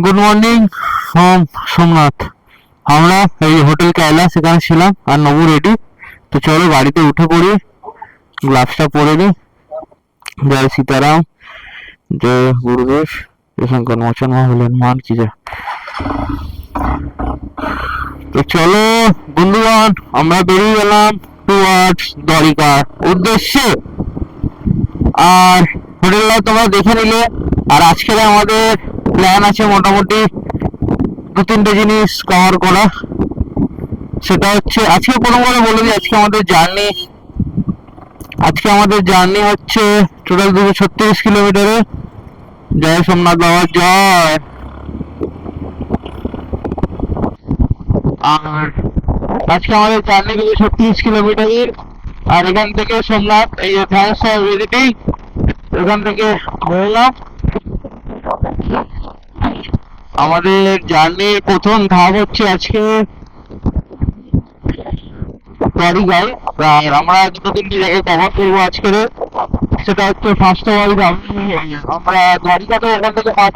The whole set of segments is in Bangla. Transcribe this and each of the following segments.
Good morning from Somnath. আমরা এই হোটেল कैलाश এখানে ছিলাম আর নবু রেডি। তো চলো গাড়িতে উঠে পড়ি, গ্লাভসটা পরে দিই। জয় সীতারাম, জয় গুরুদেব, জয় শঙ্কর মোচন হলেন মান কি যায়। তো চলো বন্ধুগণ, আমরা বেরিয়ে গেলাম টুয়ার্ডস দ্বারিকার উদ্দেশ্যে। আর হোটেলটা তোমরা দেখে নিলে। আর আজকে আমাদের প্ল্যান আছে মোটামুটি দু তিনটে জিনিস কভার করা। সেটা হচ্ছে আজকে প্রথম করে বলে দিই, আজকে আমাদের জার্নি হচ্ছে টোটাল 236 কিলোমিটারে। জয় সোমনাথ বাবার জয়। আর আজকে আমাদের জার্নি 236 কিলোমিটারের। আর এখান থেকে সোমনাথ এই যে থ্যাংকস ফর ভিজিটিং, এখান থেকে বেরোলাম। আমাদের জার্নির প্রথম ধাপ হচ্ছে আজকে দ্বারিকায়। আর আমরা দুটো তিনটি জায়গায় কভার করবো আজকে। সেটা হচ্ছে ফার্স্ট অফ অল আমরা দ্বারিকাতে ওখান থেকে পাঁচ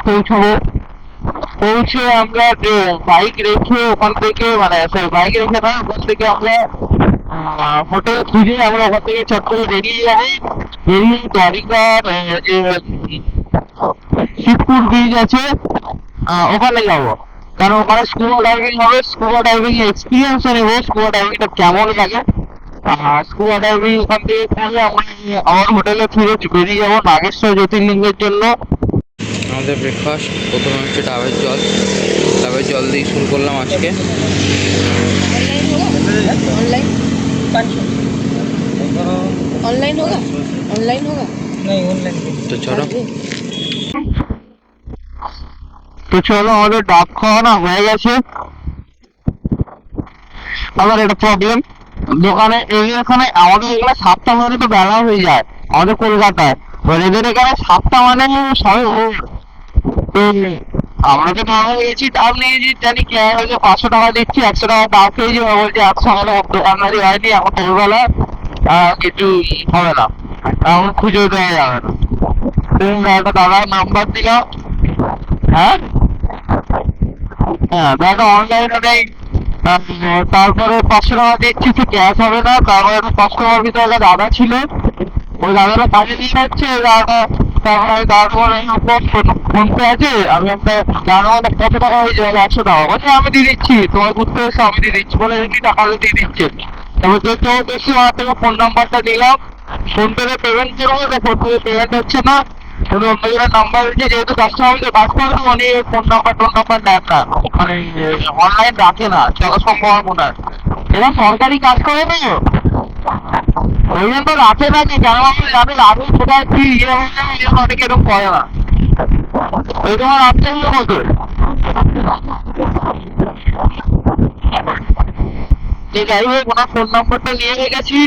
পৌঁছে আমরা বাইক রেখে ওখান থেকে বাইক রেখে না, ওখান থেকে আমরা হোটেল খুঁজে আমরা ওখান থেকে চট করে বেরিয়ে যাবো। বেরিয়ে দ্বারিকার যে শিবপুর ব্রিজ আছে ওখানে যাবো। কারণ ওখানে স্কুবা ডাইভিং হবে, স্কুবা ডাইভিং এক্সপিরিয়েন্স নেবো, স্কুবা ডাইভিংটা কেমন লাগে। আর স্কুবা ডাইভিং ওখান থেকে করে আমরা আমার হোটেলে ফিরে বেরিয়ে যাবো নাগেশ্বর জ্যোতির্লিঙ্গের জন্য। আমাদের ব্রেকফাস্ট প্রথমে হচ্ছে ডাবের জল দিয়ে শুরু করলাম আজকে। ऑनलाइन होगा ऑनलाइन होगा नहीं ऑनलाइन তো চলো আমাদের ডাব খাওয়ানো হয়ে গেছে। আবার একটা প্রবলেম, দোকানে এখানে আমাদের এখানে 7টা মানে তো বেলা হয়ে যায় আমাদের কলকাতায়। এবার এদের এখানে 7টা মানে সবাই ভোর। তো আমরা তো ডাব নিয়েছি, জানি কে হয়েছে 500 টাকা দিচ্ছি, 100 টাকা ডাব খেয়েছি। বলছি আজকে আমাদের দোকানদারি হয়নি, এখন ভোরবেলা কিছু হবে না, এখন খুঁজে দেওয়া যাবে না। একটা দাদার নাম্বার দিলাম। হ্যাঁ দাদা অনলাইনে নেই। তারপরে 500 টাকা দিচ্ছি, সে ক্যাশ হবে না। তারপরে একটা কাস্টমার ভিতরে একটা দাদা ছিল, ওই দাদাটা কাজে দিয়ে যাচ্ছে। দাদাটা তারপরে আমি ফোন পে আছে, আমি একটা জানার মধ্যে কত টাকা হয়েছে, 100 টাকা। বলছে আমি দিয়ে দিচ্ছি, তোমার ঘুরতে এসে আমি দিয়ে দিচ্ছি বলে কি টাকা দিয়ে দিচ্ছে। তারপর দেখছি আমার থেকে ফোন নাম্বারটা দিলাম, ফোন পেতে পেমেন্ট করবো, ফোন পেতে পেমেন্ট হচ্ছে না। অন্য জনের নাম্বার দিচ্ছে, যেহেতু কাস্টমার কাজ করে উনি ফোন নাম্বার নেন না, মানে অনলাইন রাখে না, চলা সম্ভব না। এরা সরকারি কাজ করে না, ওই জন্য রাখে না। যে কেন আমি লাভে কোথায় কি অনেকে এরকম করে না, ওই তোমার রাখতে মতো। যাই হোক, ওনার ফোন নাম্বারটা নিয়ে গেছি,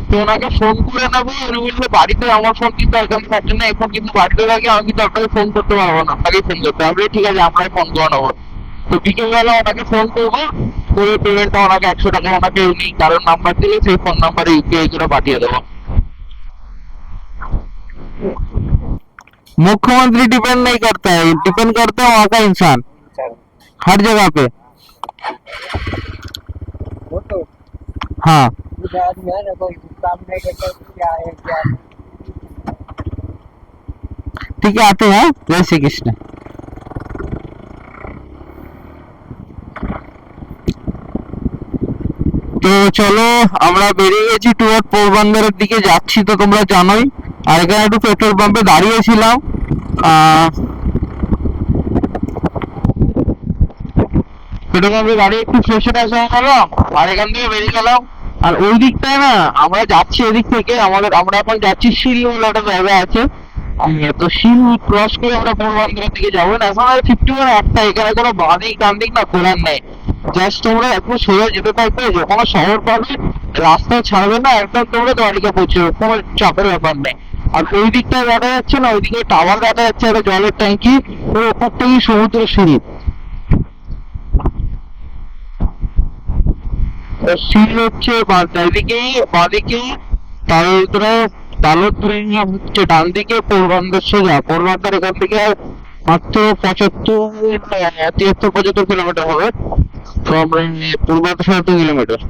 তো ওনাকে ফোন করে নেবো। উনি বললো বাড়িতে আমার ফোন কিন্তু একদম থাকছে না, এখন কিন্তু বাড়িতে থাকে, আমি কিন্তু আপনাকে ফোন করতে পারবো না, আপনাকে ফোন করতে হবে। ঠিক আছে, আমরাই ফোন করে নেবো। তো বিকেলবেলা ওনাকে ফোন করবো, করে পেমেন্টটা ওনাকে 100 টাকা ওনাকে উনি কারোর নাম্বার দিলে সেই ফোন নাম্বারে ইউপিআই করে পাঠিয়ে দেবো। मुख्यमंत्री डिपेंड नहीं करता है, डिपेंड करता है वहाँ का इंसान हर जगह पे। वो तो हाँ आदमी है ना, कोई काम नहीं करता क्या है क्या ठीक है, आते हैं। जय श्री कृष्ण। তো চলো আমরা বেরিয়ে গেছি টুয়ার্ড পোরবন্দরের দিকে যাচ্ছি, তো তোমরা জানোই। আর এখানে একটু পেট্রোল পাম্পে দাঁড়িয়েছিলাম। পেট্রোল পাম্পে দাঁড়িয়ে একটু ফ্রেশ ট্রেশ হয়ে গেলাম, আর এখান থেকে বেরিয়ে গেলাম। আর ওই দিকটায় না আমরা যাচ্ছি, এদিক থেকে আমরা এখন যাচ্ছি শিল বলে একটা জায়গা আছে। তো শিল ক্রস করে আমরা পোরবন্দরের দিকে যাবো না। এখন 51 একটা, এখানে কোনো বাঁদিক টানদিক না খোলার নেই। জাস্ট তোমরা একটু সোজা যেতে থাকবে, যখন শহর পাবে রাস্তা ছাড়বে না, একদম তোমরা দ্বারিকা পৌঁছে যাবে, কোনো চাপের ব্যাপার নেই। আর ওই দিকটায় দেখা যাচ্ছে না, ওইদিকে টাওয়ার দেখা যাচ্ছে, একটা জলের ট্যাঙ্কি, ওর ওপর থেকেই সমুদ্র সিঁড়ি। সিঁড়ি হচ্ছে বাঁদিকে, তার ভিতরে হচ্ছে ডান দিকে পোরবন্দর সোজা। পোরবন্দর এখান থেকে মাত্র 75 কিলোমিটার হবে ফ্রম পূর্বাঞ্চল 2 কিলোমিটার।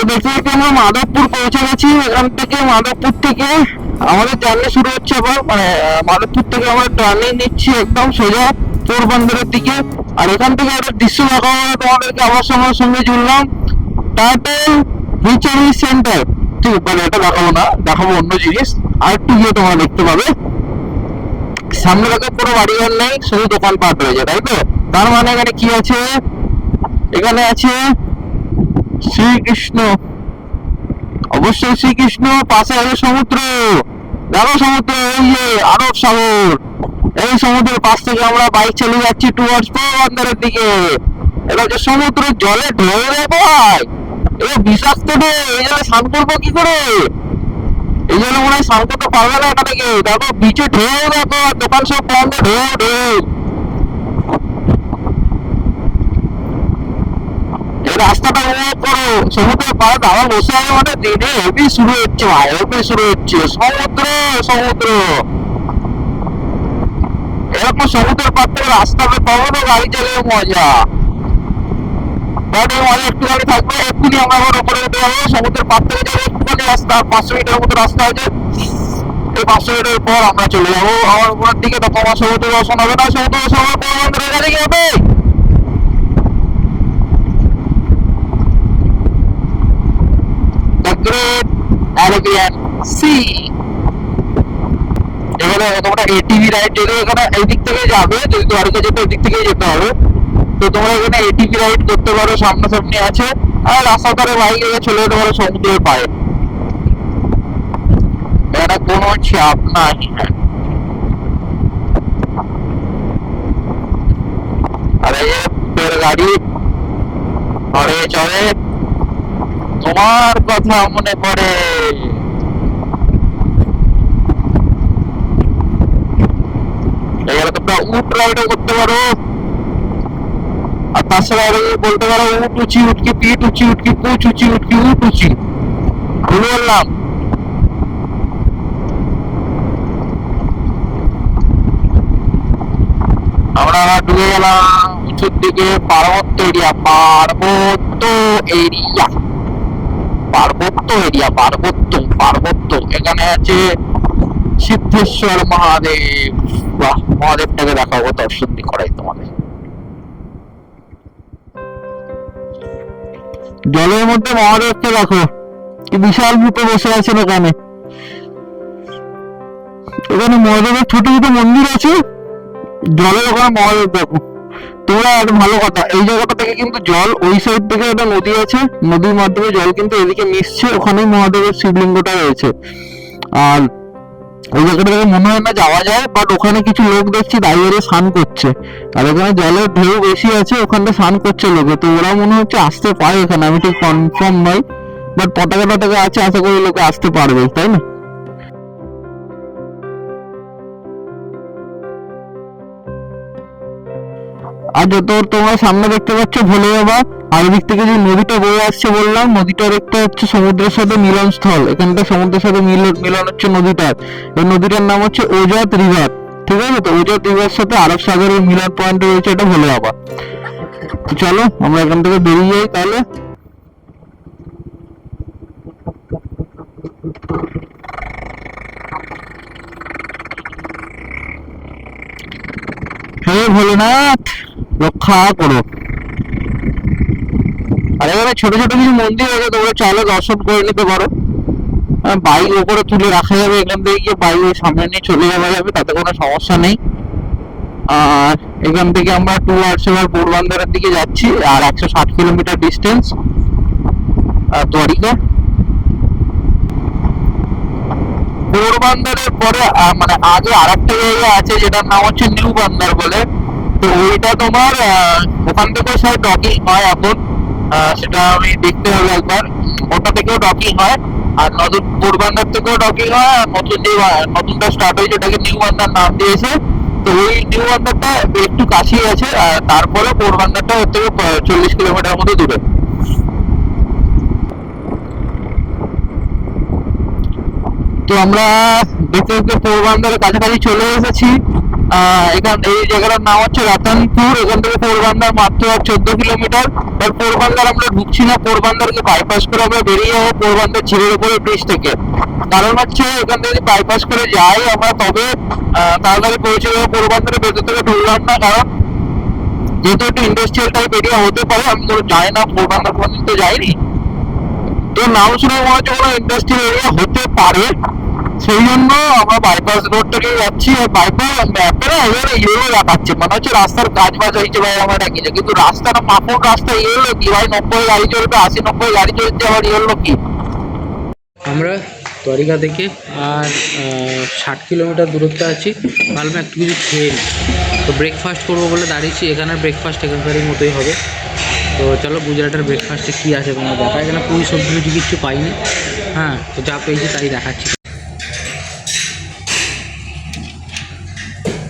দেখতে দেখতে আমরা মাধবপুর পৌঁছে গেছি। এখান থেকে মাধবপুর থেকে আমাদের জার্নি শুরু হচ্ছে আবার, মানে মাধবপুর থেকে আমরা টার্নিং নিচ্ছি একদম সোজা পোরবন্দরের দিকে। আর এখান থেকে একটা দৃশ্য দেখাবো তোমাদেরকে, আমার সঙ্গে জুড়লাম টার্টল হিচারি সেন্টার। ঠিক মানে এটা দেখাবো না, দেখাবো অন্য জিনিস, আর একটু গিয়ে তোমরা দেখতে পাবে। সামনে থেকে পুরো বাড়িঘর নেই, শুধু দোকানপাট রয়েছে, তাই তো? তার মানে এখানে কি আছে? এখানে আছে শ্রীকৃষ্ণ, অবশ্যই শ্রীকৃষ্ণ, পাশে আছে সমুদ্র। দেখো সমুদ্র, এই যে আরব সাগর। এই সমুদ্রের পাশ থেকে আমরা বাইক চালিয়ে যাচ্ছি টুয়ার্ডস পোরবন্দরের দিকে। এটা হচ্ছে সমুদ্রের জলে ঢেউ রে ভাই, এটা বিষাক্ত রে, এই জলে স্নান করবো কি করে? এই জন্য মনে হয় স্নান করতে পারবে না এটা থেকে। দেখো বিচে ঢেউ, দেখো দোকান সব বন্ধ, ঢেউ ঢেউ। রাস্তাটা উপভোগ করো, সমুদ্রের পাড়ে দাঁড়া বসে আছে, মানে দিনে হেভি শুরু হচ্ছে ভাই, হেভি শুরু হচ্ছে। সমুদ্র সমুদ্র, এরকম সমুদ্রের পাড় থেকে রাস্তা তখনও গাড়ি চালিয়ে মজা। বাট এই মজা একটুখানি থাকবে, এক্ষুনি আমরা আবার উপরে উঠে যাবো। সমুদ্রের পাড় থেকে যাবো একটুখানি রাস্তা, 500 মিটার মতো রাস্তা আছে। এই 500 মিটার পর আমরা চলে যাবো আমার উপরের দিকে। তখন আমার সমুদ্র দর্শন হবে না, সমুদ্র দর্শন হবে পোরবন্দরের কাছে কি হবে? Great Arabian Sea। এখানে তোমরা এটিভি রাইড, যদি এখানে এই দিক থেকে যাবে, যদি দ্বারকা যেতে ওই দিক থেকেই যেতে হবে, তো তোমরা এখানে এটিভি রাইড করতে পারো, সামনাসামনি আছে। আর রাস্তার ধারে বাইক রেখে চলে যেতে পারো সমুদ্রের পাড়ে, এটা কোনো চাপ নাই। আর এই যে গাড়ি ঘরে চলে, তোমার কথা মনে পড়ে। এখানে তোমরা উট রাইডও করতে পারো। আর তাছাড়া বলতে পারো উট উচি উটকি, পিঠ উচি উটকি, পুচ উচি উটকি, উট উচি। ভুলে বললাম। আমরা ঢুকে গেলাম উঁচুর দিকে, পার্বত্য এরিয়া, পার্বত্য এরিয়া, পার্বত্য এরিয়া, পার্বত্য। এখানে আছে সিদ্ধেশ্বর মহাদেব। বাহ, মহাদেবটাকে দেখাবো, দর্শন করাই তোমাদের। জলের মধ্যে মহাদেবকে দেখো, কি বিশাল রূপে বসে আছেন ওখানে। এখানে মহাদেবের ছোট ছোট মন্দির আছে, জলের ওখানে মহাদেব দেখো তোমরা। একটা ভালো কথা, এই জায়গাটা থেকে কিন্তু জল, ওই সাইড থেকে একটা নদী আছে, নদীর মাধ্যমে জল কিন্তু এদিকে মিশছে, ওখানেই মহাদেবের শিবলিঙ্গটা রয়েছে। আর ওই জায়গাটা থেকে মনে হয় না যাওয়া যায়, বাট ওখানে কিছু লোক দেখছি দাঁড়িয়ে স্নান করছে। আর ওখানে জলের ঢেউ বেশি আছে, ওখানটা স্নান করছে লোকে, তো ওরা মনে হচ্ছে আসতে পারে এখানে, আমি ঠিক কনফার্ম নই, বাট পতাকা টতাকা আছে, আশা করি লোকে আসতে পারবে, তাই না? আর যত তোমরা সামনে দেখতে পাচ্ছ ভোলে বাবা, আর দিক থেকে যে নদীটা বয়ে আসছে বললাম, নদীটার একটা হচ্ছে সমুদ্রের সাথে মিলনস্থল। এখানটা সমুদ্রের সাথে মিলন হচ্ছে নদীটার। এই নদীটার নাম হচ্ছে ওজাত রিভার, ঠিক আছে? তো ওজাত রিভার সাথে আরব সাগরের মিলন পয়েন্ট রয়েছে, এটা ভোলে বাবা। তো চলো আমরা এখান থেকে বেরিয়ে যাই তাহলে। হে ভোলেনাথ রক্ষা করো। আর এখানে ছোট ছোট কিছু মন্দির আছে, তোমরা চাইলে দর্শন করে নিতে পারো। বাইক উপরে তুলে রাখা যাবে, এখান থেকে গিয়ে বাইক সামনে নিয়ে চলে যাওয়া যাবে, তাতে কোনো সমস্যা নেই। আর এখান থেকে আমরা টুয়ার্ডস এবার পোরবন্দরের দিকে যাচ্ছি, আর 160 কিলোমিটার ডিস্টেন্স দ্বারিকা। পোরবান্দরের পরে মানে আগে আরেকটা জায়গা আছে যেটার নাম হচ্ছে নিউ বান্দর বলে। তো ওইটা তোমার ওখান থেকে সব ডকিং হয় এখন। সেটা আমি দেখতে হবে একবার। ওটা থেকেও ডকিং হয়, আর নতুন পোরবান্দর থেকেও ডকিং হয়, আর নতুন যে নতুনটা স্টার্ট হয়েছে ওটাকে নিউ বান্দর নাম দিয়েছে। তো ওই নিউ বান্দরটা একটু কাছেই আছে, আর তারপরে পোরবান্দরটা ওর থেকে 40 কিলোমিটার মতো দূরে। তো আমরা দেখতে দেখতে পোরবন্দরের কাছাকাছি চলে এসেছি। এই জায়গাটার নাম হচ্ছে রতনপুর। এখান থেকে পোরবন্দর মাত্র 14 কিলোমিটার। এবার পোরবন্দর আমরা ঢুকছি না, পোরবন্দরকে বাইপাস করে আমরা বেরিয়ে যাবো পোরবন্দর ঝিলের উপরে ব্রিজ থেকে। কারণ হচ্ছে এখান থেকে যদি বাইপাস করে যাই আমরা, তবে তাড়াতাড়ি পৌঁছে যাবো পোরবন্দরের ভেতর থেকে ঢুকলাম না, কারণ যেহেতু একটু ইন্ডাস্ট্রিয়াল টাইপ এরিয়া হতে পারে। আমি কোনো জানি না, পোরবন্দর কোনোদিন তো যাইনি, তো নাম শুনে মনে হচ্ছে কোনো ইন্ডাস্ট্রিয়াল এরিয়া হতে পারে। সেই জন্য আমরা বাইপাস রোডটাকে যাচ্ছি। আর বাইপাস ম্যাপে না এবারে ইয়েলো দেখাচ্ছে, মনে হচ্ছে রাস্তার কাজ বাজ হয়েছে ভাই আমার কিছু, কিন্তু রাস্তাটা মাপন রাস্তা ইয়েলো কি ভাই? 90 গাড়ি চলবে, 80-90 গাড়ি চলছে, আবার ইয়েলো কি? আমরা দ্বারিকা থেকে আর 60 কিলোমিটার দূরত্বে আছি। ভাবলাম একটু কিছু খেয়ে নিই। তো ব্রেকফাস্ট করবো বলে দাঁড়িয়েছি। এখানের ব্রেকফাস্ট এখানকারই মতোই হবে। তো চলো গুজরাটের ব্রেকফাস্টে কী আছে তোমরা দেখা। এখানে পুরি সবজি টুজি কিচ্ছু পাইনি। হ্যাঁ, তো যা পেয়েছি তাই দেখাচ্ছি।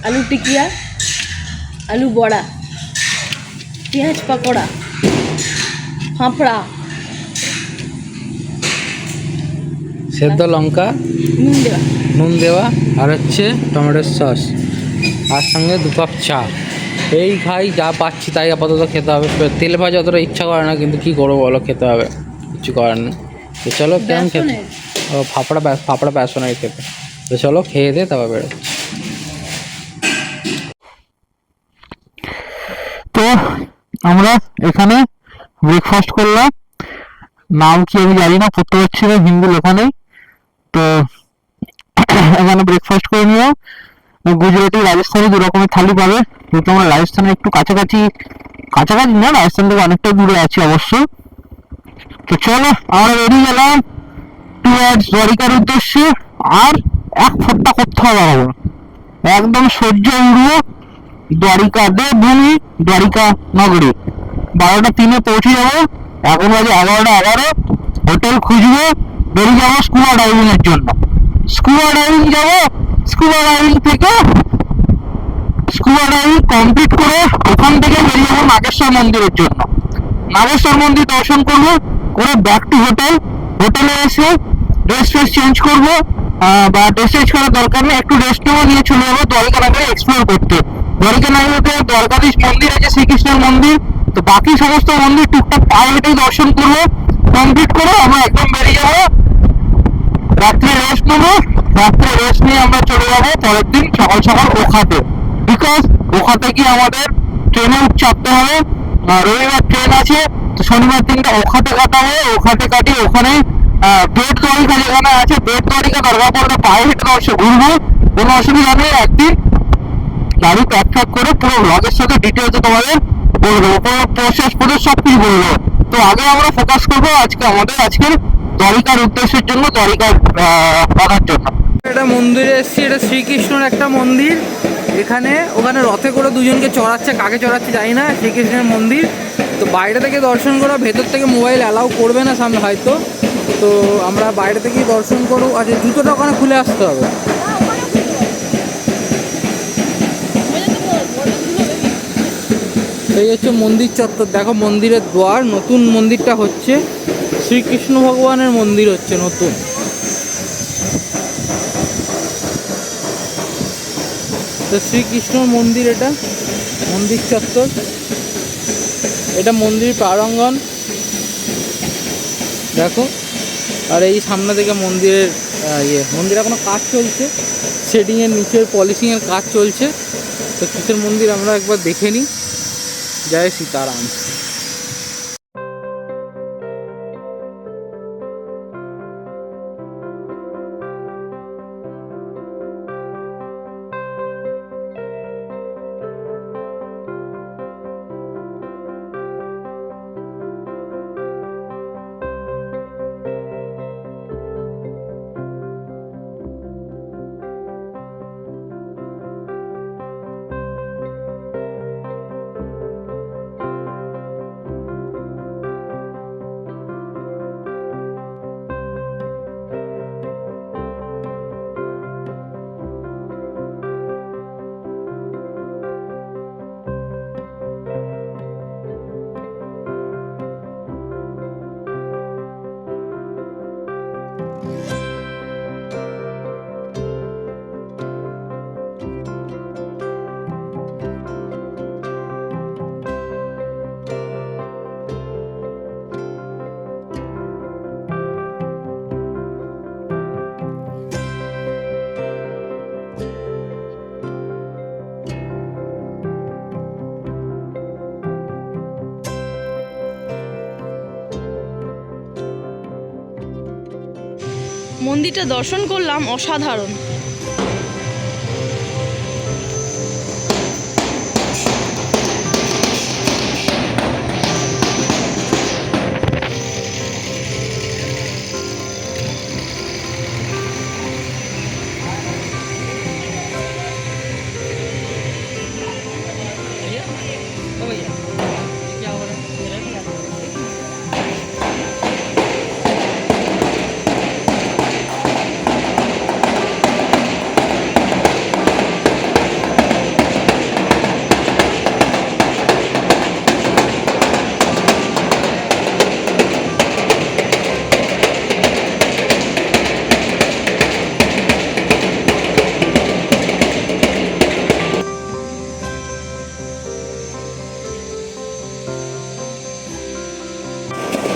आलू टिकिया, आलू बड़ा, पेঁয়াজ पकौड़ा, फाफड़ा, সেদ্ধ লঙ্কা, নুন দেওয়া। নুন দেওয়া, আর হচ্ছে টমেটোর সস, আর সঙ্গে 2 কাপ চা। এই খাই, যা পাচ্ছি তাই আপাতত খেতে হবে। তেল ভাজা অতটা ইচ্ছা করে না, কিন্তু কী করবো বলো, খেতে হবে, কিছু করার নেই। তো চলো কেমন খেতে। ও ফাফড়া বেসনের খেতে। তো চলো খেয়ে দে, তারপর বেরোচ্ছি। তো আমরা এখানে ব্রেকফাস্ট করলাম। নাম কি আমি জানি না, পড়তে পারছি না, হিন্দি লেখা নেই। তো এখানে ব্রেকফাস্ট করে নিও। গুজরাটি রাজস্থানি দু রকমের থালি পাবে, যেহেতু আমরা রাজস্থানের একটু কাছাকাছি, কাছাকাছি না, রাজস্থান থেকে অনেকটা দূরে আছি অবশ্য। তো চলো আমরা বেরিয়ে গেলাম টুয়ার্ডস দ্বারিকার উদ্দেশ্যে। আর এক ফোঁটা করতে হবে না, একদম সহ্য উড়বো দ্বারিকা দেবভূমি, দ্বারিকা নগরী। 12টা 3-এ পৌঁছে যাবো। এখন বাজে 11টা 11। হোটেল খুঁজবো, বেরিয়ে যাবো স্কুবা ডাইভিং এর জন্য। স্কুবা ডাইভিং যাবো, স্কুবা ডাইভিং থেকে স্কুবা ডাইভিং কমপ্লিট করে ওখান থেকে বেরিয়ে যাবো নাগেশ্বর মন্দিরের জন্য। নাগেশ্বর মন্দির দর্শন করবো, করে ব্যাক টু হোটেল। হোটেলে এসে ড্রেস ফ্রেস চেঞ্জ করবো, বা ড্রেস চেঞ্জ করার দরকার নেই, একটু রেস্ট নেবো, নিয়ে চলে যাবো দ্বারিকা নগরে এক্সপ্লোর করতে। দ্বারিকা নগরীতে দ্বারকাধীশ মন্দির আছে, শ্রীকৃষ্ণের মন্দির। তো বাকি সমস্ত মন্দির টুকটাক পায়ে হেঁটেই দর্শন করবো। কমপ্লিট করে আমরা একদম বেরিয়ে যাবো, রাত্রে রেস্ট নেবো। রাত্রে রেস্ট নিয়ে আমরা চলে যাবো পরের দিন সকাল সকাল ওখাতে। বিকজ ওখাতে গিয়ে আমাদের ট্রেনে চাপতে হবে। রবিবার ট্রেন আছে, তো শনিবার দিনটা ওখাতে কাটাবো। ওখাতে কাটিয়ে ওখানে বেট দ্বারিকা যেখানে আছে, বেট দ্বারিকা দরকার পড়লে পায়ে হেঁটে দর্শন ঘুরবো, কোনো অসুবিধা নেই। একদিন গাড়ি প্যাক ফ্যাক করে পুরো ব্লগের সাথে ডিটেলসে তোমাদের বলে দেবো, পুরো প্রসেস করে সব কিছু বলে দেবো। তো আগে আমরা ফোকাস করবো আজকের দ্বারিকার উদ্দেশ্যের জন্য, দ্বারিকার করার জন্য। একটা মন্দিরে এসেছি, এটা শ্রীকৃষ্ণর একটা মন্দির। ওখানে রথে করে দুজনকে চড়াচ্ছে, কাকে চড়াচ্ছে জানি না, শ্রীকৃষ্ণের মন্দির। তো বাইরে থেকে দর্শন করা, ভেতর থেকে মোবাইল অ্যালাউ করবে না সামনে হয়তো। তো আমরা বাইরে থেকেই দর্শন করবো। আচ্ছা, জুতোটা ওখানে খুলে আসতে হবে। এই হচ্ছে মন্দির চত্বর, দেখো মন্দিরের দ্বার। নতুন মন্দিরটা হচ্ছে, শ্রীকৃষ্ণ ভগবানের মন্দির হচ্ছে নতুন। তো শ্রীকৃষ্ণর মন্দির, এটা মন্দির চত্বর, এটা মন্দির প্রাঙ্গণ দেখো। আর এই সামনে থেকে মন্দিরের মন্দির এখনো কাজ চলছে, শেডিংয়ের নিচের পলিশিংয়ের কাজ চলছে। তো কিসের মন্দির আমরা একবার দেখে নিই। জয় সীতারাম। মন্দিরটা দর্শন করলাম, অসাধারণ।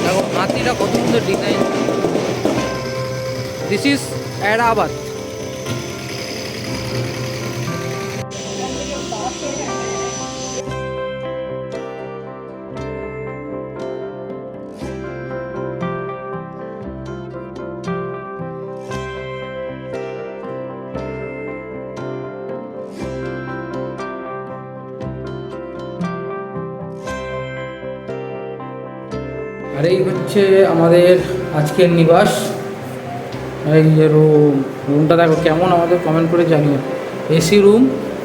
দেখো হাতিটা কত সুন্দর ডিজাইন। This is Allahabad. আর এই হচ্ছে আমাদের আজকের নিবাস। এই যে রুমটা দেখো কেমন, আমাদের কমেন্ট করে জানিও। এসি রুম,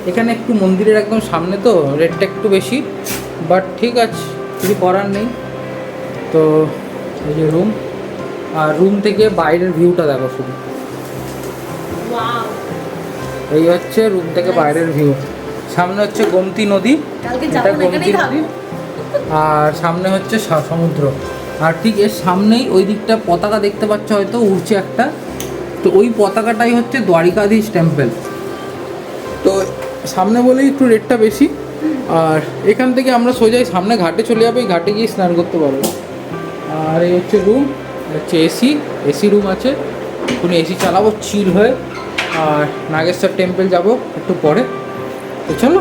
এখানে একটু মন্দিরের একদম সামনে তো রেটটা একটু বেশি, বাট ঠিক আছে, কিছু করার নেই। তো এই যে রুম, আর রুম থেকে বাইরের ভিউটা দেখো শুধু। এই হচ্ছে রুম থেকে বাইরের ভিউ। সামনে হচ্ছে গোমতী নদী, এটা গোমতী নদী, আর সামনে হচ্ছে সমুদ্র। আর ঠিক এর সামনেই ওই দিকটা পতাকা দেখতে পাচ্ছ হয়তো উড়ছে একটা, তো ওই পতাকাটাই হচ্ছে দ্বারিকাধীশ টেম্পল। তো সামনে বলেই একটু রেটটা বেশি। আর এখান থেকে আমরা সোজাই সামনে ঘাটে চলে যাবো, এই ঘাটে গিয়ে স্নান করতে পারবো। আর এই হচ্ছে রুম, হচ্ছে এসি রুম আছে, কোনো এসি চালাবো চিল হয়ে। আর নাগেশ্বর টেম্পল যাব একটু পরে। তো চলো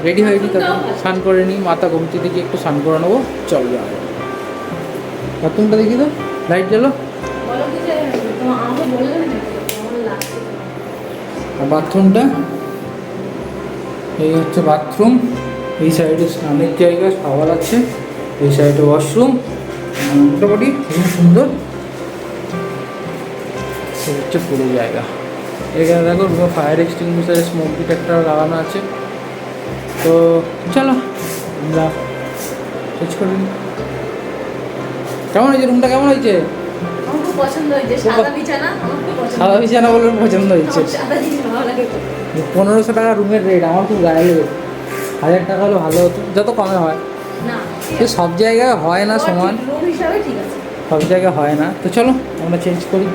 রেডি হয়ে নি, তারপর স্নান করে নিই, মাথা গোমতী থেকে একটু স্নান করে নেবো। চল যাও, বাথরুমটা দেখি তো, লাইট জ্বালো। আর বাথরুমটা, এই হচ্ছে বাথরুম। এই সাইডে স্নানের জায়গা, শাওয়ার আছে, এই সাইডে ওয়াশরুম, মোটামুটি খুব সুন্দর। এই হচ্ছে পুরো জায়গা। এখানে দেখো ফায়ার এক্সটিংগুইশার, স্মোক ডিটেক্টর লাগানো আছে। তো চলো আমরা চেঞ্জ করে নিই। কেমন হয়েছে রুমটা, কেমন হয়েছে? আমার খুব পছন্দ হয়েছে, সাদা বিছানা আমার খুব পছন্দ। সাদা বিছানা বলে পছন্দ হয়েছে। 1500 টাকা রুমের রেট, আমার খুব গায়ে লেগেছে। 1000 টাকা হলে ভালো হতো, যত কমে হয়। না সব জায়গায় হয় না সমান, রুম হিসাবে ঠিক আছে, সব জায়গায় হয় না। তো চলো আমরা চেঞ্জ করি।